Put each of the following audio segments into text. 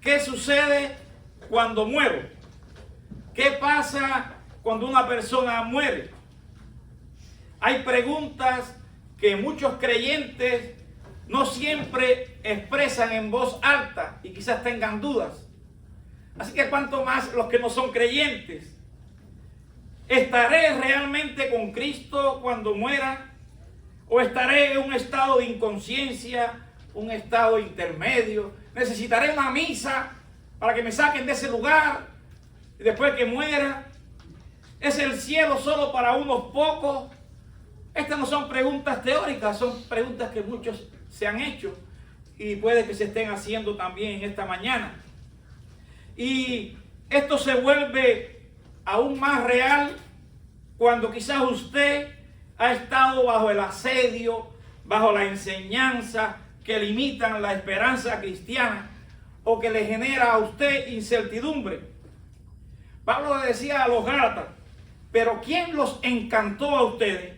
¿qué sucede cuando muero? ¿Qué pasa cuando una persona muere? Hay preguntas que muchos creyentes no siempre expresan en voz alta y quizás tengan dudas. Así que cuanto más los que no son creyentes. ¿Estaré realmente con Cristo cuando muera? ¿O estaré en un estado de inconsciencia, un estado intermedio? ¿Necesitaré una misa para que me saquen de ese lugar después que muera? ¿Es el cielo solo para unos pocos? Estas no son preguntas teóricas, son preguntas que muchos se han hecho y puede que se estén haciendo también en esta mañana. Y esto se vuelve aún más real cuando quizás usted ha estado bajo el asedio, bajo la enseñanza que limitan la esperanza cristiana o que le genera a usted incertidumbre. Pablo le decía a los Gálatas, pero ¿quién los encantó a ustedes?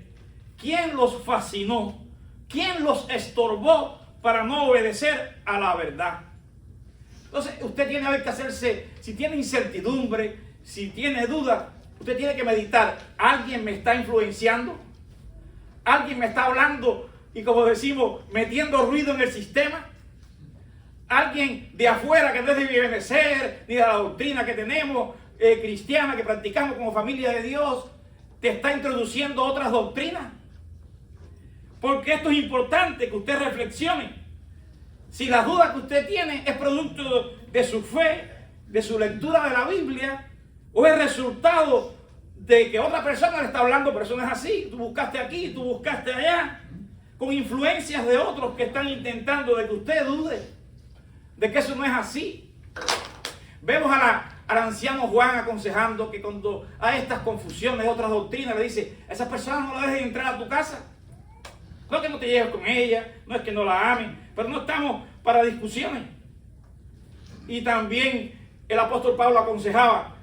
¿Quién los fascinó? ¿Quién los estorbó para no obedecer a la verdad? Entonces usted tiene que hacerse, si tiene incertidumbre, si tiene duda, usted tiene que meditar. ¿Alguien me está influenciando? ¿Alguien me está hablando y, como decimos, metiendo ruido en el sistema? ¿Alguien de afuera que no es de mi benecer, ni de la doctrina que tenemos, cristiana, que practicamos como familia de Dios, te está introduciendo otras doctrinas? Porque esto es importante que usted reflexione. Si la duda que usted tiene es producto de su fe, de su lectura de la Biblia, o es resultado de que otra persona le está hablando, pero eso no es así. Tú buscaste aquí, tú buscaste allá, con influencias de otros que están intentando de que usted dude de que eso no es así. Vemos al anciano Juan aconsejando que cuando hay estas confusiones de otras doctrinas, le dice, a esas personas no la dejes entrar a tu casa. No es que no te lleves con ella, no es que no la amen, pero no estamos para discusiones. Y también el apóstol Pablo aconsejaba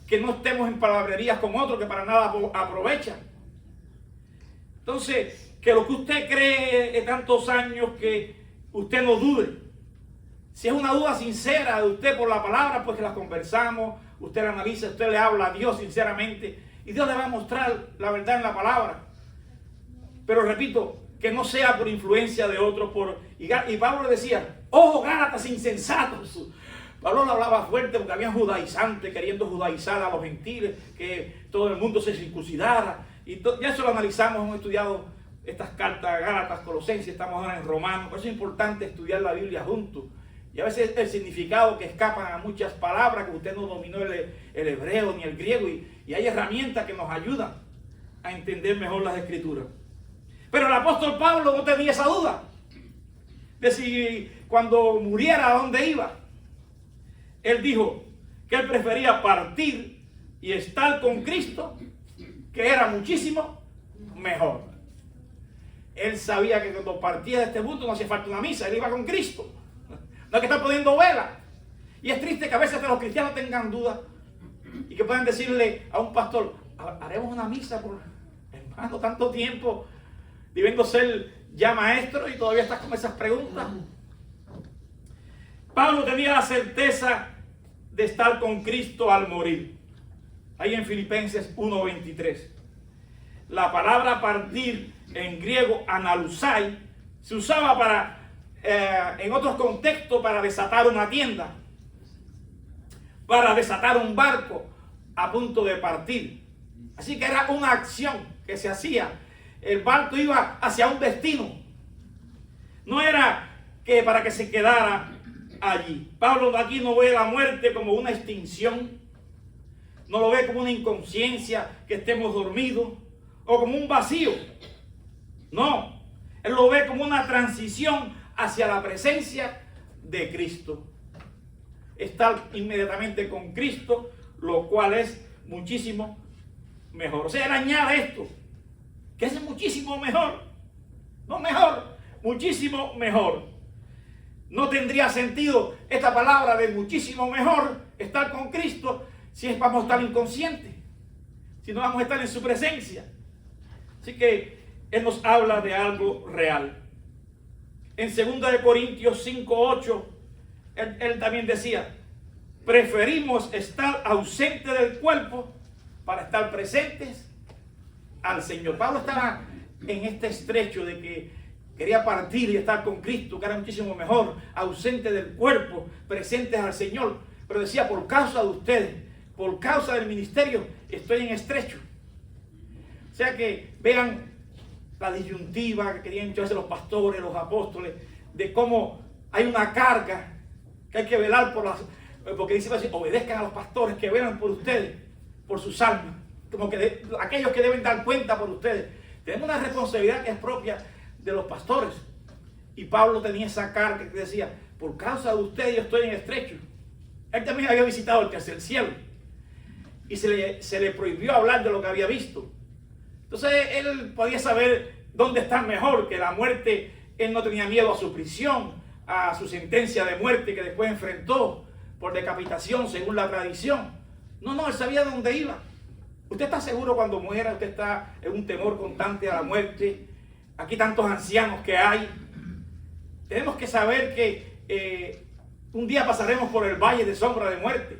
que no estemos en palabrerías con otros que para nada aprovechan. Entonces, que lo que usted cree de tantos años, que usted no dude. Si es una duda sincera de usted por la palabra, pues que la conversamos, usted la analiza, usted le habla a Dios sinceramente y Dios le va a mostrar la verdad en la palabra. Pero repito, que no sea por influencia de otros. Y Pablo le decía, ¡oh, Gálatas insensatos! Pablo le hablaba fuerte porque había judaizantes queriendo judaizar a los gentiles, que todo el mundo se circuncidara. Y ya eso lo analizamos, hemos estudiado estas cartas, Gálatas, Colosenses, estamos ahora en Romanos. Por eso es importante estudiar la Biblia juntos. Y a veces el significado que escapan a muchas palabras, que usted no dominó el hebreo ni el griego. Y hay herramientas que nos ayudan a entender mejor las Escrituras. Pero el apóstol Pablo no tenía esa duda de si cuando muriera a dónde iba. Él dijo que él prefería partir y estar con Cristo, que era muchísimo mejor. Él sabía que cuando partía de este mundo no hacía falta una misa, él iba con Cristo. No hay que estar poniendo vela. Y es triste que a veces los cristianos tengan dudas y que puedan decirle a un pastor, haremos una misa por hermano tanto tiempo, debiendo ser ya maestro y todavía estás con esas preguntas. Pablo tenía la certeza de estar con Cristo al morir. Ahí en Filipenses 1:23. La palabra partir en griego analusai se usaba para, en otros contextos, para desatar una tienda, para desatar un barco a punto de partir. Así que era una acción que se hacía. El barco iba hacia un destino. No era que para que se quedara allí. Pablo aquí no ve la muerte como una extinción. No lo ve como una inconsciencia, que estemos dormidos, o como un vacío. No. Él lo ve como una transición hacia la presencia de Cristo. Estar inmediatamente con Cristo, lo cual es muchísimo mejor. O sea, él añade esto, que es muchísimo mejor. No mejor, muchísimo mejor. No tendría sentido esta palabra de muchísimo mejor, estar con Cristo, si vamos a estar inconscientes, si no vamos a estar en su presencia. Así que Él nos habla de algo real. En 2 Corintios 5:8, él también decía, preferimos estar ausentes del cuerpo para estar presentes al Señor. Pablo estaba en este estrecho de que quería partir y estar con Cristo, que era muchísimo mejor, ausente del cuerpo, presentes al Señor. Pero decía, por causa de ustedes, por causa del ministerio, estoy en estrecho. O sea que vean la disyuntiva que querían echarse los pastores, los apóstoles, de cómo hay una carga que hay que velar por las... Porque dice así, obedezcan a los pastores que velan por ustedes, por sus almas, como que aquellos que deben dar cuenta por ustedes. Tenemos una responsabilidad que es propia de los pastores. Y Pablo tenía esa carga que decía, por causa de ustedes yo estoy en estrecho. Él también había visitado el tercer cielo y se le prohibió hablar de lo que había visto. Entonces él podía saber dónde estar mejor, que la muerte. Él no tenía miedo a su prisión, a su sentencia de muerte que después enfrentó por decapitación según la tradición. No, él sabía dónde iba. Usted está seguro cuando muera, usted está en un temor constante a la muerte. Aquí tantos ancianos que hay. Tenemos que saber que un día pasaremos por el valle de sombra de muerte.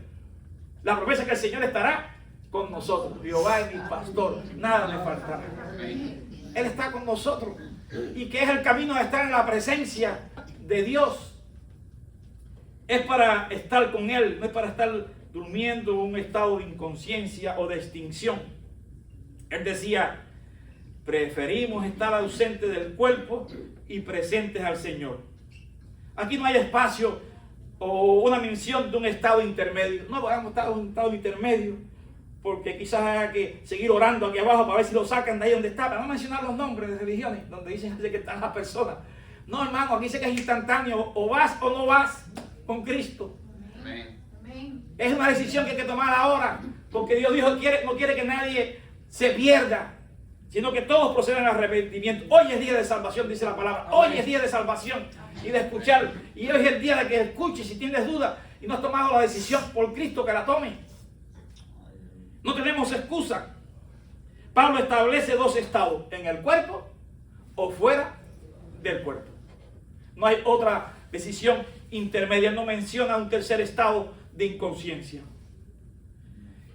La promesa es que el Señor estará con nosotros. Jehová es mi pastor, nada me faltará. Él está con nosotros. Y que es el camino de estar en la presencia de Dios. Es para estar con Él, no es para estar durmiendo en un estado de inconsciencia o de extinción. Él decía, preferimos estar ausentes del cuerpo y presentes al Señor. Aquí no hay espacio o una mención de un estado intermedio. No podemos estar en un estado intermedio, porque quizás haya que seguir orando aquí abajo para ver si lo sacan de ahí donde está, para no mencionar los nombres de religiones donde dicen que están las personas. No, hermano, aquí dice que es instantáneo, o vas o no vas con Cristo. Amén. Es una decisión que hay que tomar ahora, porque Dios dijo, no quiere que nadie se pierda, sino que todos procedan al arrepentimiento. Hoy es día de salvación, dice la palabra. Hoy es día de salvación y de escuchar. Y hoy es el día de que escuches si tienes duda y no has tomado la decisión por Cristo, que la tome. No tenemos excusa. Pablo establece dos estados, en el cuerpo o fuera del cuerpo. No hay otra decisión intermedia. No menciona un tercer estado de inconsciencia.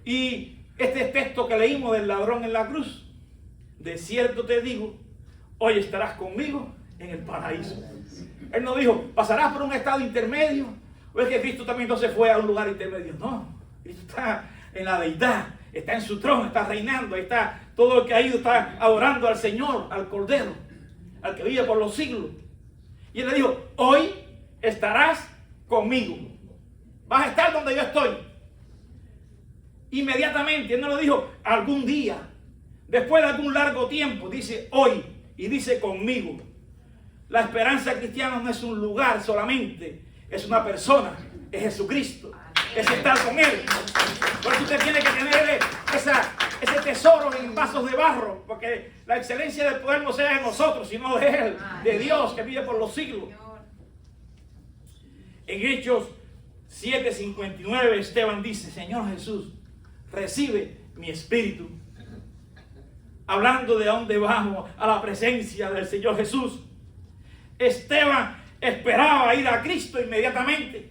Y este texto que leímos del ladrón en la cruz, de cierto te digo, hoy estarás conmigo en el paraíso. Él no dijo, pasarás por un estado intermedio, o es que Cristo también no se fue a un lugar intermedio. No, Cristo está en la deidad, está en su trono, está reinando, está todo el que ha ido, está adorando al Señor, al Cordero, al que vive por los siglos. Y él le dijo, hoy estarás conmigo, vas a estar donde yo estoy. Inmediatamente, él no lo dijo algún día, después de algún largo tiempo, dice hoy y dice conmigo. La esperanza cristiana no es un lugar solamente, es una persona, es Jesucristo, es estar con Él. Por eso usted tiene que tener ese tesoro en vasos de barro, porque la excelencia del poder no sea de nosotros, sino de Él, de Dios que vive por los siglos. En Hechos 7:59 Esteban dice, Señor Jesús, recibe mi espíritu. Hablando de dónde vamos, a la presencia del Señor Jesús. Esteban esperaba ir a Cristo inmediatamente.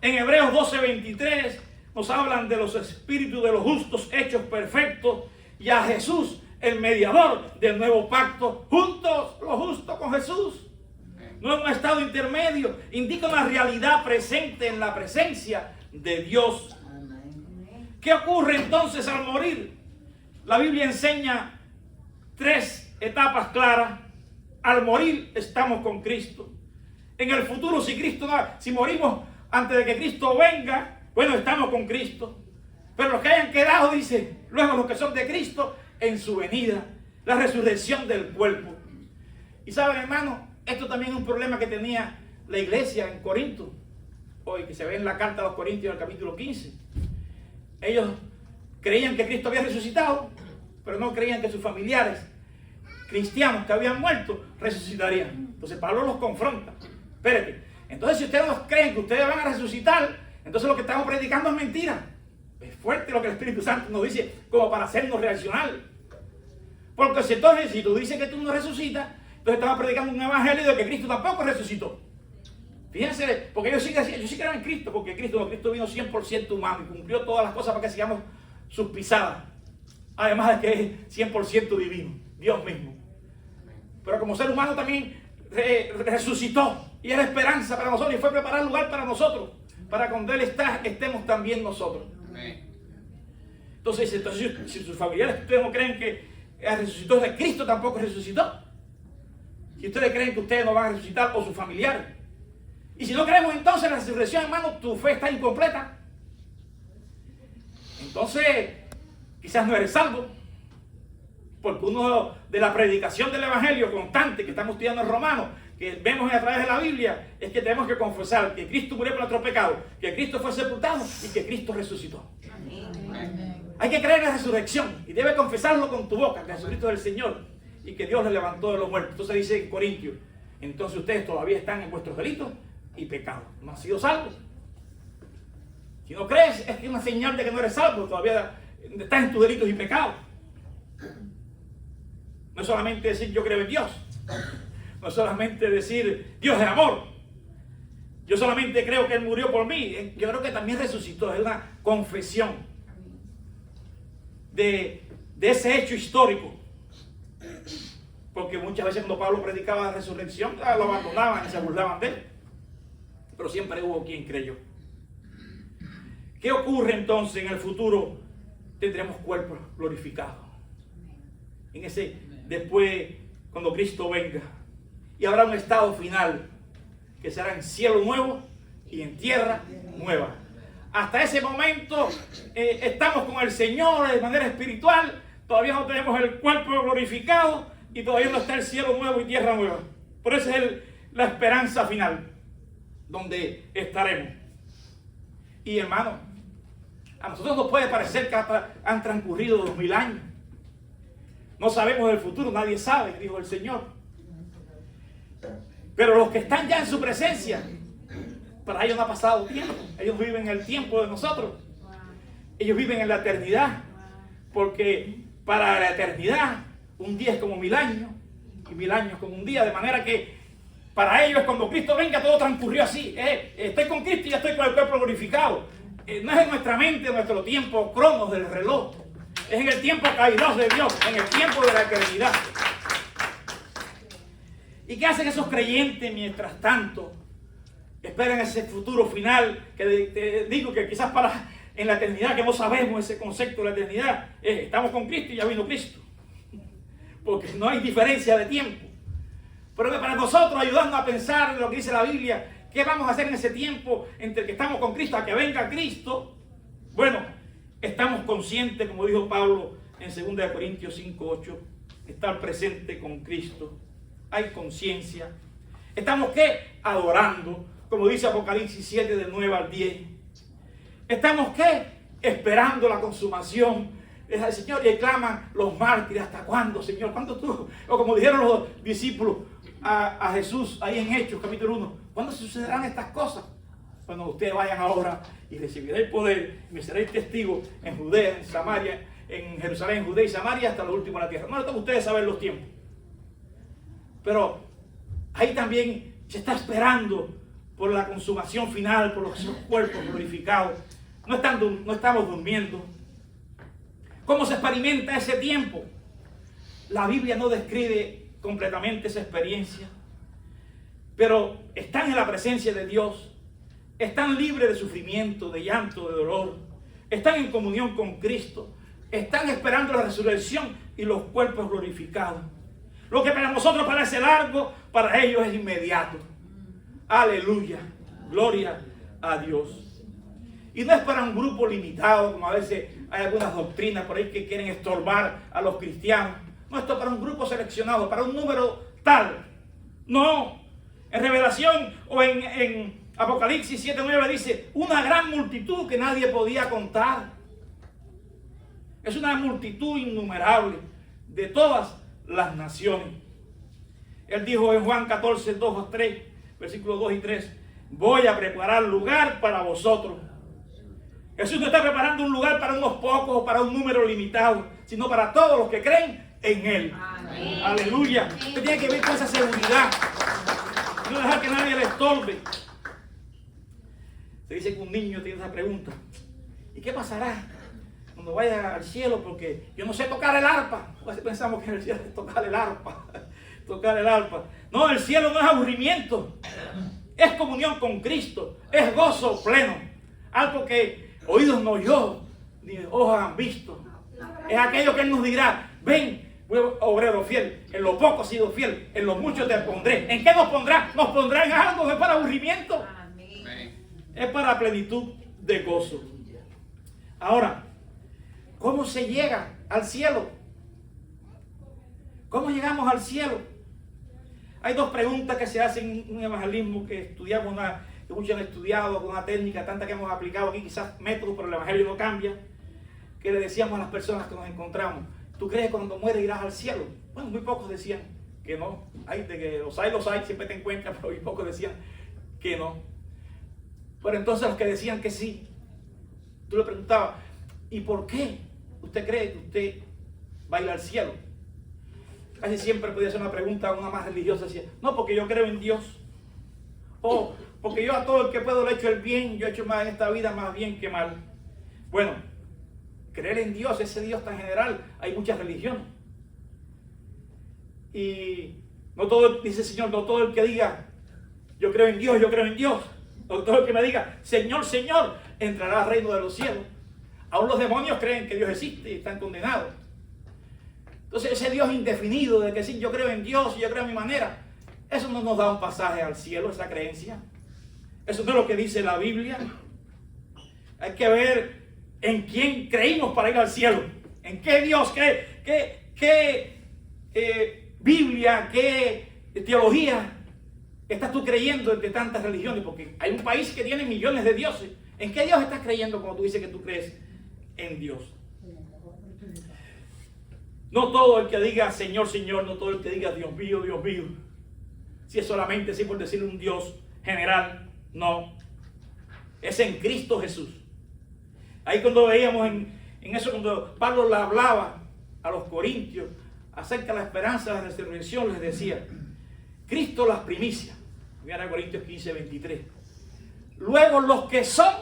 En Hebreos 12:23 nos hablan de los espíritus de los justos hechos perfectos y a Jesús, el mediador del nuevo pacto, juntos los justos con Jesús. No es un estado intermedio, indica una realidad presente en la presencia de Dios. ¿Qué ocurre entonces al morir? La Biblia enseña 3 etapas claras. Al morir estamos con Cristo. En el futuro, si morimos antes de que Cristo venga, bueno, estamos con Cristo. Pero los que hayan quedado, dice, luego los que son de Cristo, en su venida, la resurrección del cuerpo. Y saben, hermano, esto también es un problema que tenía la iglesia en Corinto, hoy que se ve en la carta a los Corintios, en el capítulo 15. Ellos creían que Cristo había resucitado, pero no creían que sus familiares cristianos que habían muerto resucitarían. Entonces Pablo los confronta. Espérate, entonces si ustedes no creen que ustedes van a resucitar, entonces lo que estamos predicando es mentira. Es fuerte lo que el Espíritu Santo nos dice, como para hacernos reaccionar. Porque si tú dices que tú no resucitas, entonces estamos predicando un evangelio de que Cristo tampoco resucitó. Fíjense, porque ellos sí creen en Cristo, porque Cristo vino 100% humano y cumplió todas las cosas para que sigamos sus pisadas. Además de que es 100% divino, Dios mismo. Pero como ser humano también resucitó y era esperanza para nosotros y fue a preparar lugar para nosotros, para cuando Él está, estemos también nosotros. Entonces, si sus familiares, ustedes no creen que resucitó, de Cristo tampoco resucitó. Si ustedes creen que ustedes no van a resucitar, o sus familiares. Y si no creemos entonces en la resurrección, hermano, tu fe está incompleta. Entonces, quizás no eres salvo. Porque uno de la predicación del Evangelio constante que estamos estudiando en Romanos, que vemos a través de la Biblia, es que tenemos que confesar que Cristo murió por nuestros pecados, que Cristo fue sepultado y que Cristo resucitó. Amén. Hay que creer en la resurrección y debe confesarlo con tu boca, que Jesucristo es el Señor y que Dios le levantó de los muertos. Entonces dice en Corintios, entonces ustedes todavía están en vuestros delitos y pecados, no han sido salvos. Si no crees, es que es una señal de que no eres salvo, todavía estás en tus delitos y pecados. No es solamente decir yo creo en Dios, no es solamente decir Dios es amor, yo solamente creo que Él murió por mí, yo creo que también resucitó. Es una confesión de ese hecho histórico, porque muchas veces cuando Pablo predicaba la resurrección lo abandonaban y se burlaban de Él, pero siempre hubo quien creyó. ¿Qué ocurre entonces en el futuro? Tendremos cuerpos glorificados. En ese, después, cuando Cristo venga, y habrá un estado final que será en cielo nuevo y en tierra nueva. Hasta ese momento estamos con el Señor de manera espiritual, todavía no tenemos el cuerpo glorificado y todavía no está el cielo nuevo y tierra nueva. Por eso es la esperanza final, donde estaremos. Y hermano, a nosotros nos puede parecer que han transcurrido 2000 años. No sabemos del futuro, nadie sabe, dijo el Señor. Pero los que están ya en su presencia, para ellos no ha pasado tiempo. Ellos viven el tiempo de nosotros. Ellos viven en la eternidad. Porque para la eternidad, un día es como 1000 años y 1000 años como un día. De manera que para ellos, cuando Cristo venga, todo transcurrió así. Estoy con Cristo y ya estoy con el cuerpo glorificado. No es en nuestra mente, en nuestro tiempo cronos del reloj. Es en el tiempo kairos de Dios, en el tiempo de la eternidad. ¿Y qué hacen esos creyentes mientras tanto? Esperan ese futuro final, que te digo que quizás en la eternidad, que no sabemos ese concepto de la eternidad, estamos con Cristo y ya vino Cristo. Porque no hay diferencia de tiempo. Pero para nosotros, ayudando a pensar en lo que dice la Biblia, ¿qué vamos a hacer en ese tiempo entre que estamos con Cristo a que venga Cristo? Bueno, estamos conscientes, como dijo Pablo en 2 Corintios 5:8, estar presente con Cristo. Hay conciencia. Estamos ¿qué? Adorando, como dice Apocalipsis 7 del 9 al 10. Estamos ¿qué? Esperando la consumación. El Señor, y claman los mártires, ¿hasta cuándo, Señor? ¿Cuándo tú? O como dijeron los discípulos a Jesús ahí en Hechos capítulo 1, ¿cuándo sucederán estas cosas? Cuando ustedes vayan ahora y recibiréis poder, y me seréis testigos en Judea, en Samaria, en Jerusalén, Judea y Samaria, hasta lo último de la tierra. No necesitan ustedes saber los tiempos. Pero ahí también se está esperando por la consumación final, por los cuerpos glorificados. No estamos durmiendo. ¿Cómo se experimenta ese tiempo? La Biblia no describe completamente esa experiencia, pero están en la presencia de Dios, están libres de sufrimiento, de llanto, de dolor, están en comunión con Cristo, están esperando la resurrección y los cuerpos glorificados. Lo que para nosotros parece largo, para ellos es inmediato. Aleluya, gloria a Dios. Y no es para un grupo limitado, como a veces hay algunas doctrinas por ahí que quieren estorbar a los cristianos. No, esto es para un grupo seleccionado, para un número tal. No, en Revelación o en Apocalipsis 7:9 dice, una gran multitud que nadie podía contar. Es una multitud innumerable de todas las naciones. Él dijo en Juan 14, 2 a 3, versículos 2 y 3, voy a preparar lugar para vosotros. Jesús no está preparando un lugar para unos pocos o para un número limitado, sino para todos los que creen en Él. Amén. Aleluya. Usted tiene que ver con esa seguridad. No dejar que nadie le estorbe. Se dice que un niño tiene esa pregunta: ¿y qué pasará cuando vaya al cielo? Porque yo no sé tocar el arpa. A veces pensamos que en el cielo es tocar el arpa. Tocar el arpa. No, el cielo no es aburrimiento. Es comunión con Cristo. Es gozo pleno. Algo que oídos no oyó, ni ojos han visto. Es aquello que Él nos dirá: ven, obrero fiel, en lo poco has sido fiel, en lo mucho te pondré. ¿En qué nos pondrá? Nos pondrá en algo. No es para aburrimiento. Es para plenitud de gozo. Ahora, ¿cómo se llega al cielo? ¿Cómo llegamos al cielo? Hay dos preguntas que se hacen en un evangelismo que estudiamos, que muchos han estudiado, con una técnica tanta que hemos aplicado aquí, quizás métodos, pero el evangelio no cambia, que le decíamos a las personas que nos encontramos: ¿tú crees que cuando mueres irás al cielo? Bueno, muy pocos decían que no. Hay de que los hay, siempre te encuentras, pero muy pocos decían que no. Pero entonces los que decían que sí, tú le preguntabas: ¿y por qué usted cree que usted va a ir al cielo? Casi siempre podía ser una pregunta, una más religiosa, decía: no, porque yo creo en Dios. O porque yo a todo el que puedo le he hecho el bien, yo he hecho más en esta vida más bien que mal. Bueno, creer en Dios, ese Dios tan general, hay muchas religiones. Y no todo, dice el Señor, no todo el que diga yo creo en Dios, no todo el que me diga Señor, Señor, entrará al reino de los cielos. Aún los demonios creen que Dios existe y están condenados. Entonces ese Dios indefinido de que sí, yo creo en Dios y yo creo a mi manera, eso no nos da un pasaje al cielo, esa creencia. Eso no es lo que dice la Biblia. Hay que ver en quién creímos para ir al cielo. En qué Dios, qué Biblia, qué teología estás tú creyendo entre tantas religiones. Porque hay un país que tiene millones de dioses. ¿En qué Dios estás creyendo cuando tú dices que tú crees en Dios? No todo el que diga Señor, Señor, no todo el que diga Dios mío, Dios mío, si es solamente así por decirle un Dios general, no. Es en Cristo Jesús. Ahí cuando veíamos en eso, cuando Pablo le hablaba a los corintios acerca de la esperanza de la resurrección, les decía: Cristo las primicias. Mira Corintios 15, 23. Luego los que son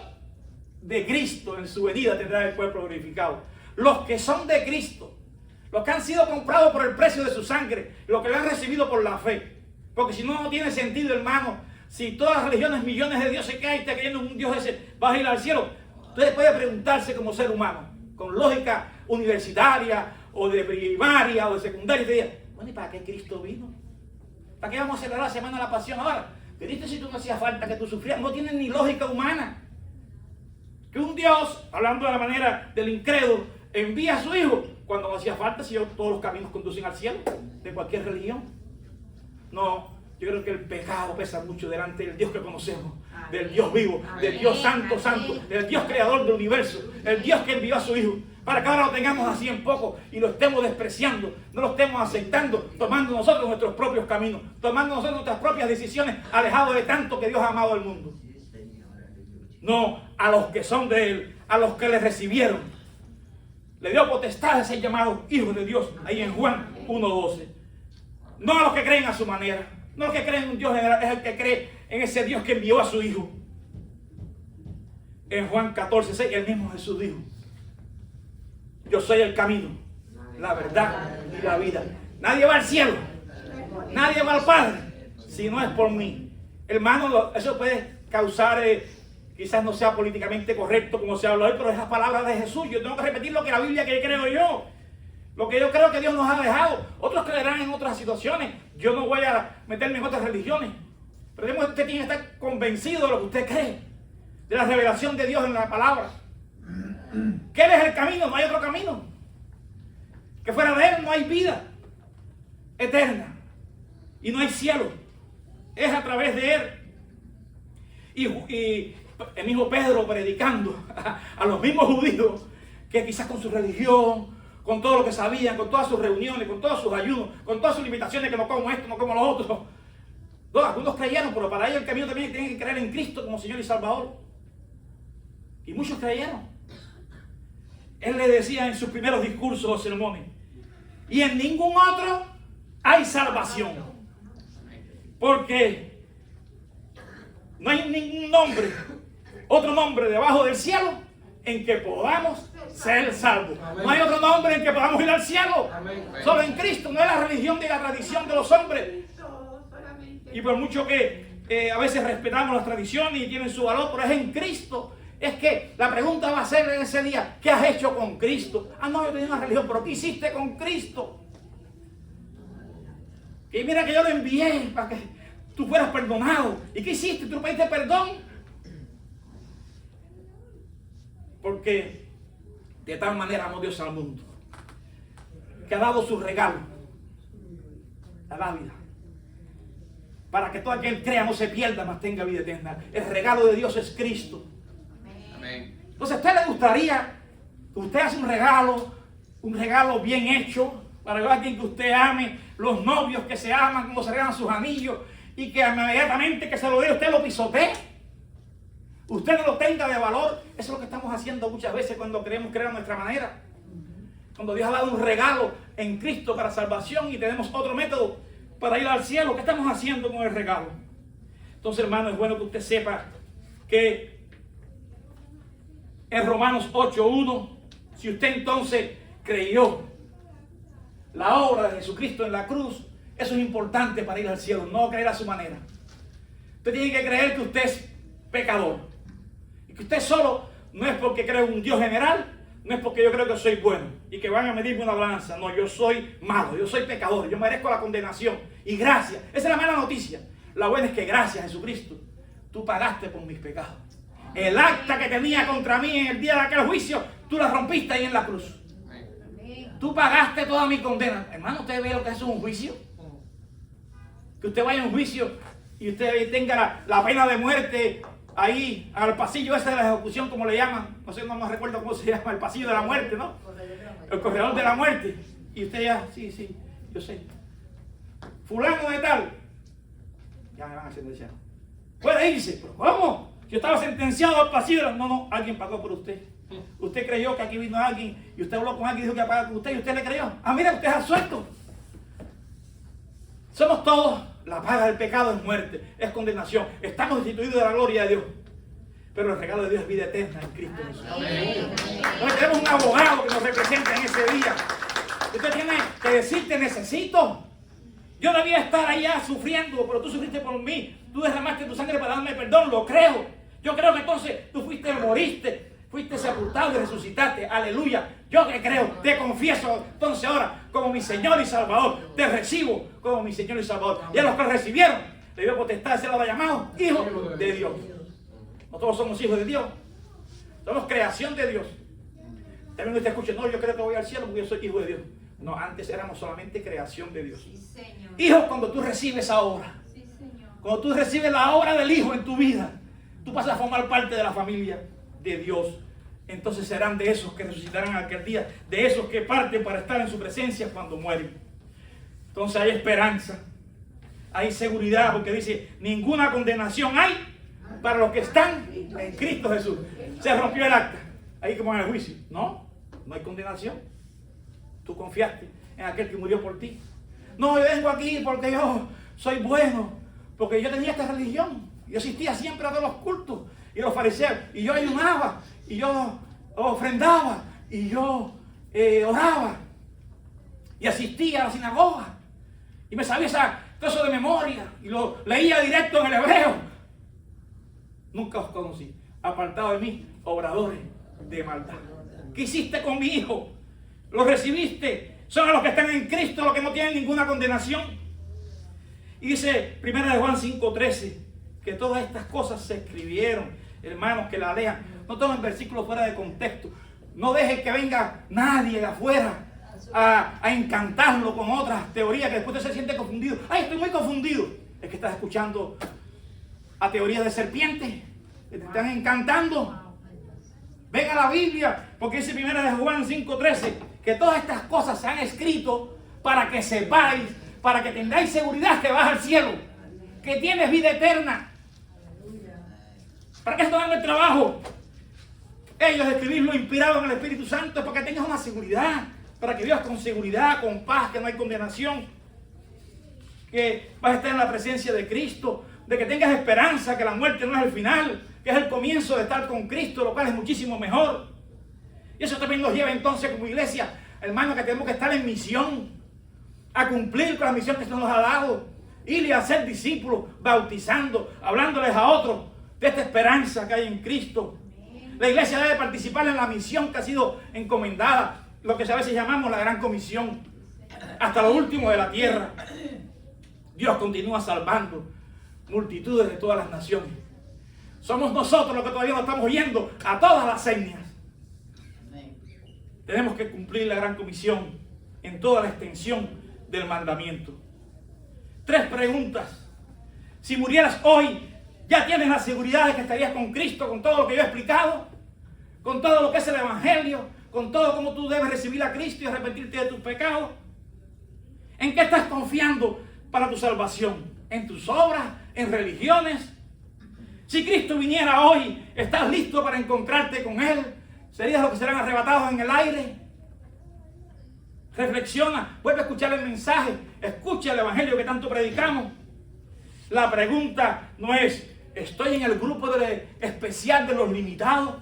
de Cristo en su venida tendrán el cuerpo glorificado. Los que son de Cristo, los que han sido comprados por el precio de su sangre, los que lo han recibido por la fe. Porque si no, no tiene sentido, hermano. Si todas las religiones, millones de dioses que hay, está creyendo en un Dios ese, vas a ir al cielo. Usted puede preguntarse como ser humano, con lógica universitaria, o de primaria, o de secundaria, y te diga: bueno, ¿y para qué Cristo vino? ¿Para qué vamos a celebrar la Semana de la Pasión ahora? Cristo, si tú no hacía falta que tú sufrieras, no tiene ni lógica humana. Que un Dios, hablando de la manera del incrédulo, envía a su Hijo cuando no hacía falta, si todos los caminos conducen al cielo, de cualquier religión. No, yo creo que el pecado pesa mucho delante del Dios que conocemos, del Dios vivo, del Dios santo, del Dios creador del universo, el Dios que envió a su Hijo, para que ahora lo tengamos así en poco y lo estemos despreciando, no lo estemos aceptando, tomando nosotros nuestros propios caminos, tomando nosotros nuestras propias decisiones, alejados de tanto que Dios ha amado al mundo. No, a los que son de Él, a los que le recibieron, le dio potestad de ser llamados hijos de Dios, ahí en Juan 1:12. No a los que creen a su manera, no a los que creen en un Dios general, es el que cree en ese Dios que envió a su Hijo. En Juan 14:6, el mismo Jesús dijo: yo soy el camino, la verdad y la vida. Nadie va al cielo, nadie va al Padre, si no es por mí. Hermano, eso puede causar, quizás no sea políticamente correcto como se habla hoy, pero es la palabra de Jesús. Yo tengo que repetir lo que la Biblia que creo yo. Lo que yo creo que Dios nos ha dejado. Otros creerán en otras situaciones. Yo no voy a meterme en otras religiones. Pero usted tiene que estar convencido de lo que usted cree, de la revelación de Dios en la palabra. Que Él es el camino, no hay otro camino. Que fuera de Él no hay vida eterna. Y no hay cielo. Es a través de Él. Y el mismo Pedro predicando a los mismos judíos que quizás con su religión, con todo lo que sabían, con todas sus reuniones, con todos sus ayunos, con todas sus limitaciones, que no como esto, no como lo otro. No, algunos creyeron, pero para ellos el camino también tienen que creer en Cristo como Señor y Salvador. Y muchos creyeron. Él le decía en sus primeros discursos o sermones: y en ningún otro hay salvación. Porque no hay ningún nombre otro nombre debajo del cielo en que podamos ser salvos. No hay otro nombre en que podamos ir al cielo. Solo en Cristo. No es la religión ni la tradición de los hombres. Y por mucho que a veces respetamos las tradiciones y tienen su valor, pero es en Cristo. Es que la pregunta va a ser en ese día, ¿qué has hecho con Cristo? Ah, no, yo tenía una religión, pero ¿qué hiciste con Cristo? Y mira que yo lo envié para que tú fueras perdonado. ¿Y qué hiciste? ¿Tú pediste perdón? Porque de tal manera amó Dios al mundo, que ha dado su regalo, la vida, para que todo aquel crea no se pierda, mas tenga vida eterna. El regalo de Dios es Cristo. Amén. Entonces, ¿a usted le gustaría que usted hace un regalo bien hecho para alguien que usted ame, los novios que se aman, como se regalan sus anillos, y que inmediatamente que se lo dé usted lo pisotee? Usted no lo tenga de valor. Eso es lo que estamos haciendo muchas veces cuando queremos creer a nuestra manera. Cuando Dios ha dado un regalo en Cristo para salvación y tenemos otro método para ir al cielo, ¿qué estamos haciendo con el regalo? Entonces, hermano, es bueno que usted sepa que en Romanos 8:1, si usted entonces creyó la obra de Jesucristo en la cruz, eso es importante para ir al cielo, no creer a su manera. Usted tiene que creer que usted es pecador. Y que usted solo no es porque cree en un Dios general, no es porque yo creo que soy bueno y que van a medirme una balanza. No, yo soy malo, yo soy pecador, yo merezco la condenación. Y gracias, esa es la mala noticia. La buena es que gracias a Jesucristo, tú pagaste por mis pecados. El acta que tenía contra mí en el día de aquel juicio, tú la rompiste ahí en la cruz. Tú pagaste toda mi condena. Hermano, ¿usted ve lo que es un juicio? Que usted vaya a un juicio y usted tenga la pena de muerte ahí, al pasillo ese de la ejecución, como le llaman. No sé, no me recuerdo cómo se llama, el pasillo de la muerte, ¿no? El corredor de la muerte. Y usted ya, sí, yo sé. Fulano de tal. Ya me van a sentenciar. Puede irse, pero ¿cómo? Yo estaba sentenciado al pasillo. No, alguien pagó por usted. Usted creyó que aquí vino alguien y usted habló con alguien y dijo que pagaba con usted y usted le creyó. Ah, mira, usted es absuelto. Somos todos, la paga del pecado es muerte, es condenación. Estamos destituidos de la gloria de Dios. Pero el regalo de Dios es vida eterna en Cristo Jesús. Entonces tenemos un abogado que nos representa en ese día. Usted tiene que decir, te necesito. Yo debía estar allá sufriendo, pero tú sufriste por mí. Tú derramaste tu sangre para darme perdón, lo creo. Yo creo que entonces tú moriste, fuiste sepultado y resucitaste. Aleluya. Yo que creo, te confieso entonces ahora como mi Señor y Salvador. Te recibo como mi Señor y Salvador. Y a los que recibieron, le dio potestad de ser ahora llamados hijos de Dios. No todos somos hijos de Dios. Somos creación de Dios. También usted escucha, no, yo creo que voy al cielo porque yo soy hijo de Dios. No, antes éramos solamente creación de Dios. Sí, hijo, cuando tú recibes esa obra, sí, cuando tú recibes la obra del Hijo en tu vida, tú pasas a formar parte de la familia de Dios. Entonces serán de esos que resucitarán aquel día, de esos que parten para estar en su presencia cuando mueren. Entonces hay esperanza, hay seguridad, porque dice, ninguna condenación hay para los que están en Cristo Jesús. Se rompió el acta, ahí como en el juicio. No hay condenación. Tú confiaste en aquel que murió por ti. No, yo vengo aquí porque yo soy bueno, porque yo tenía esta religión. Yo asistía siempre a todos los cultos y los fariseos, y yo ayunaba, y yo ofrendaba, y yo oraba, y asistía a la sinagoga, y me sabía todo eso de memoria, y lo leía directo en el hebreo. Nunca os conocí, apartado de mí, obradores de maldad. ¿Qué hiciste con mi hijo? ¿Lo recibiste? Son los que están en Cristo, los que no tienen ninguna condenación. Y dice 1 Juan 5:13, que todas estas cosas se escribieron, hermanos, que la lean. No tomen versículos fuera de contexto. No dejen que venga nadie de afuera a encantarlo con otras teorías que después se siente confundido. Ay, estoy muy confundido. Es que estás escuchando a teorías de serpientes que te están encantando. Ven a la Biblia, porque dice 1 Juan 5:13, que todas estas cosas se han escrito para que sepáis, para que tengáis seguridad que vas al cielo, que tienes vida eterna. ¿Para qué están dando el trabajo? Ellos escribirlo inspirado en el Espíritu Santo para que tengas una seguridad, para que vivas con seguridad, con paz, que no hay condenación, que vas a estar en la presencia de Cristo, de que tengas esperanza, que la muerte no es el final, que es el comienzo de estar con Cristo, lo cual es muchísimo mejor. Y eso también nos lleva entonces como iglesia, hermano, que tenemos que estar en misión, a cumplir con la misión que se nos ha dado, ir a ser discípulos, bautizando, hablándoles a otros de esta esperanza que hay en Cristo. La iglesia debe participar en la misión que ha sido encomendada, lo que a veces llamamos la gran comisión, hasta lo último de la tierra. Dios continúa salvando multitudes de todas las naciones. Somos nosotros los que todavía no estamos yendo a todas las etnias. Tenemos que cumplir la gran comisión en toda la extensión del mandamiento. 3 preguntas. Si murieras hoy, ¿ya tienes la seguridad de que estarías con Cristo, con todo lo que yo he explicado? Con todo lo que es el Evangelio, con todo cómo tú debes recibir a Cristo y arrepentirte de tus pecados. ¿En qué estás confiando para tu salvación? ¿En tus obras? ¿En religiones? Si Cristo viniera hoy, ¿estás listo para encontrarte con Él? ¿Serías los que serán arrebatados en el aire? Reflexiona, vuelve a escuchar el mensaje, escucha el Evangelio que tanto predicamos. La pregunta no es, ¿estoy en el grupo especial de los limitados?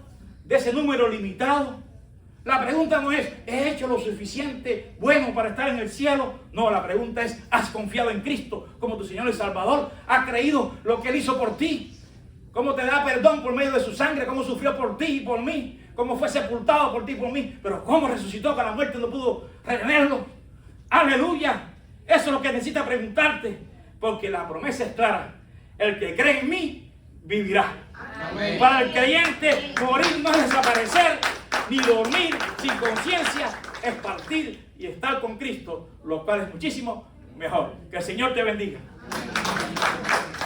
¿De ese número limitado? La pregunta no es, ¿he hecho lo suficiente bueno para estar en el cielo? No, la pregunta es, ¿has confiado en Cristo como tu Señor y Salvador? ¿Has creído lo que Él hizo por ti? ¿Cómo te da perdón por medio de su sangre? ¿Cómo sufrió por ti y por mí? ¿Cómo fue sepultado por ti y por mí? Pero ¿cómo resucitó que la muerte no pudo retenerlo? ¡Aleluya! Eso es lo que necesitas preguntarte, porque la promesa es clara. El que cree en mí, vivirá. Amén. Para el creyente, morir no es desaparecer, ni dormir sin conciencia, es partir y estar con Cristo, lo cual es muchísimo mejor. Que el Señor te bendiga. Amén.